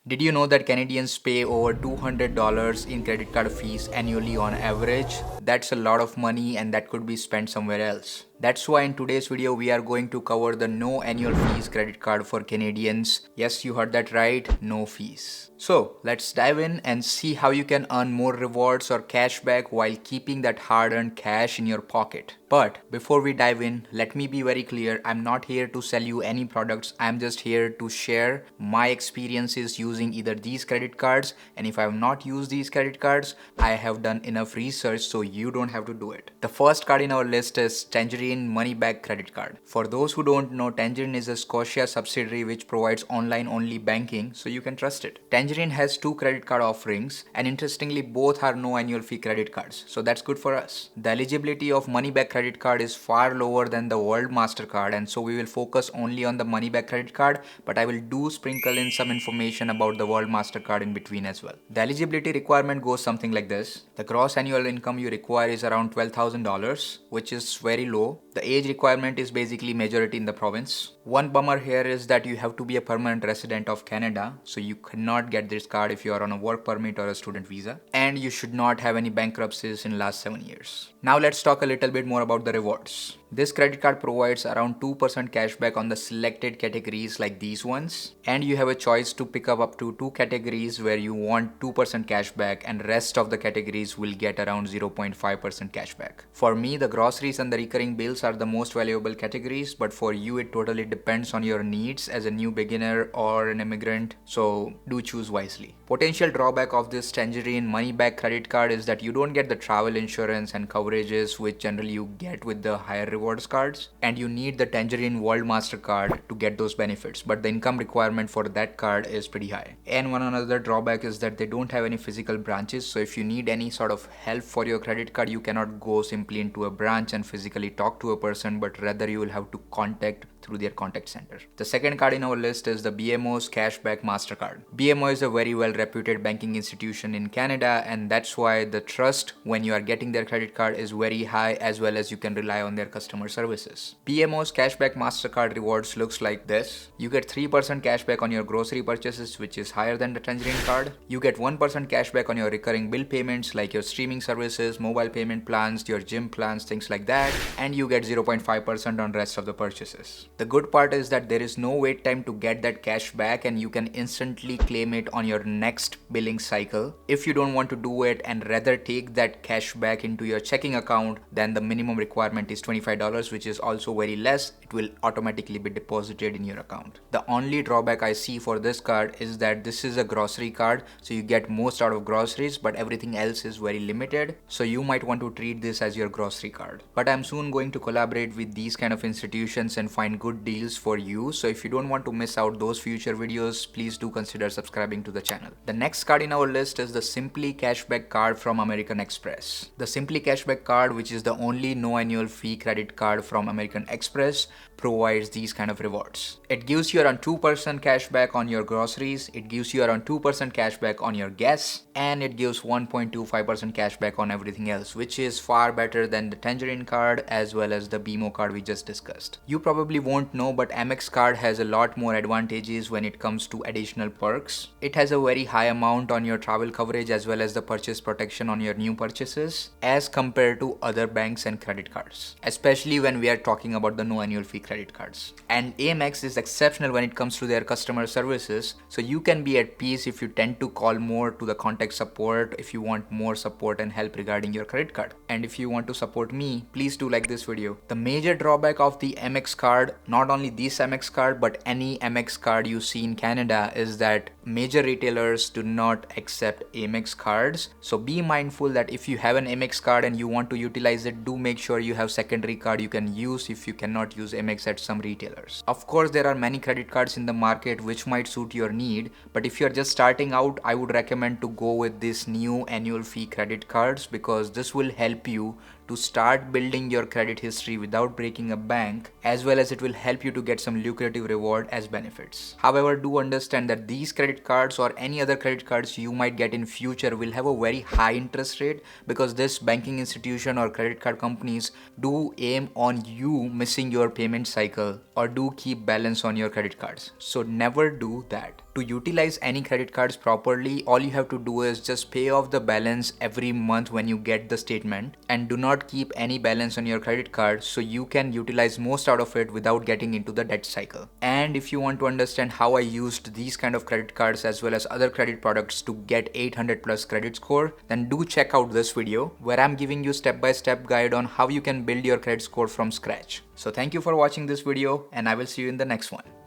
Did you know that Canadians pay over $200 in credit card fees annually on average? That's a lot of money and that could be spent somewhere else. That's why in today's video we are going to cover the no annual fees credit card for Canadians. Yes, you heard that right, no fees. So let's dive in and see how you can earn more rewards or cashback while keeping that hard-earned cash in your pocket. But before we dive in, let me be very clear, I'm not here to sell you any products. I'm just here to share my experiences using either these credit cards, and if I have not used these credit cards, I have done enough research so you don't have to do it. The first card in our list is Tangerine Money-Back Credit Card. For those who don't know, Tangerine is a Scotia subsidiary which provides online-only banking, so you can trust it. Tangerine has two credit card offerings, and interestingly, both are no annual fee credit cards, so that's good for us. The eligibility of Money-Back Credit Card is far lower than the World Mastercard, and so we will focus only on the Money-Back Credit Card, but I will do sprinkle in some information about the World Mastercard in between as well. The eligibility requirement goes something like this. The gross annual income you require is around $12,000, which is very low. The age requirement is basically majority in the province. One bummer here is that you have to be a permanent resident of Canada, so you cannot get this card if you are on a work permit or a student visa, and you should not have any bankruptcies in last 7 years. Now let's talk a little bit more about the rewards. This credit card provides around 2% cashback on the selected categories like these ones, and you have a choice to pick up to 2 categories where you want 2% cashback, and rest of the categories will get around 0.5% cashback. For me, the groceries and the recurring bills are the most valuable categories, but for you it totally depends on your needs as a new beginner or an immigrant, so do choose wisely. Potential drawback of this Tangerine Money-Back Credit Card is that you don't get the travel insurance and coverages which generally you get with the higher rewards cards, and you need the Tangerine World Mastercard to get those benefits, but the income requirement for that card is pretty high. And one another drawback is that they don't have any physical branches, so if you need any sort of help for your credit card, you cannot go simply into a branch and physically talk to a person, but rather you will have to contact through their contact center. The second card in our list is the BMO's CashBack Mastercard. BMO is a very well reputed banking institution in Canada, and that's why the trust when you are getting their credit card is very high, as well as you can rely on their customer services. BMO's CashBack Mastercard rewards looks like this. You get 3% cashback on your grocery purchases, which is higher than the Tangerine card. You get 1% cashback on your recurring bill payments like your streaming services, mobile payment plans, your gym plans, things like that, and you get 0.5% on rest of the purchases. The good part is that there is no wait time to get that cash back, and you can instantly claim it on your next billing cycle. If you don't want to do it and rather take that cash back into your checking account, then the minimum requirement is $25, which is also very less. It will automatically be deposited in your account. The only drawback I see for this card is that this is a grocery card, so you get most out of groceries, but everything else is very limited. So you might want to treat this as your grocery card. But I'm soon going to collaborate with these kind of institutions and find good deals for you, so if you don't want to miss out those future videos, please do consider subscribing to the channel. The next card in our list is the Simply Cashback card from American Express. The Simply Cashback card, which is the only no annual fee credit card from American Express, provides these kind of rewards. It gives you around 2% cashback on your groceries, it gives you around 2% cashback on your gas, and it gives 1.25% cashback on everything else, which is far better than the Tangerine card as well as the BMO card we just discussed. You probably won't know, but Amex card has a lot more advantages when it comes to additional perks. It has a very high amount on your travel coverage as well as the purchase protection on your new purchases as compared to other banks and credit cards, especially when we are talking about the no annual fee credit cards. And Amex is exceptional when it comes to their customer services, so you can be at peace if you tend to call more to the contact support if you want more support and help regarding your credit card. And if you want to support me, please do like this video. The major drawback of the Amex card, not only this Amex card but any Amex card you see in Canada, is that major retailers do not accept Amex cards. So be mindful that if you have an Amex card and you want to utilize it, do make sure you have secondary card you can use if you cannot use Amex at some retailers. Of course, there are many credit cards in the market which might suit your need, but if you're just starting out, I would recommend to go with this new annual fee credit cards, because this will help you to start building your credit history without breaking a bank, as well as it will help you to get some lucrative reward as benefits. However, do understand that these credit cards or any other credit cards you might get in future will have a very high interest rate, because this banking institution or credit card companies do aim on you missing your payment cycle or do keep balance on your credit cards. So never do that. To utilize any credit cards properly, all you have to do is just pay off the balance every month when you get the statement, and do not keep any balance on your credit card so you can utilize most out of it without getting into the debt cycle. And if you want to understand how I used these kind of credit cards as well as other credit products to get 800 plus credit score, then do check out this video where I'm giving you step-by-step guide on how you can build your credit score from scratch. So thank you for watching this video, and I will see you in the next one.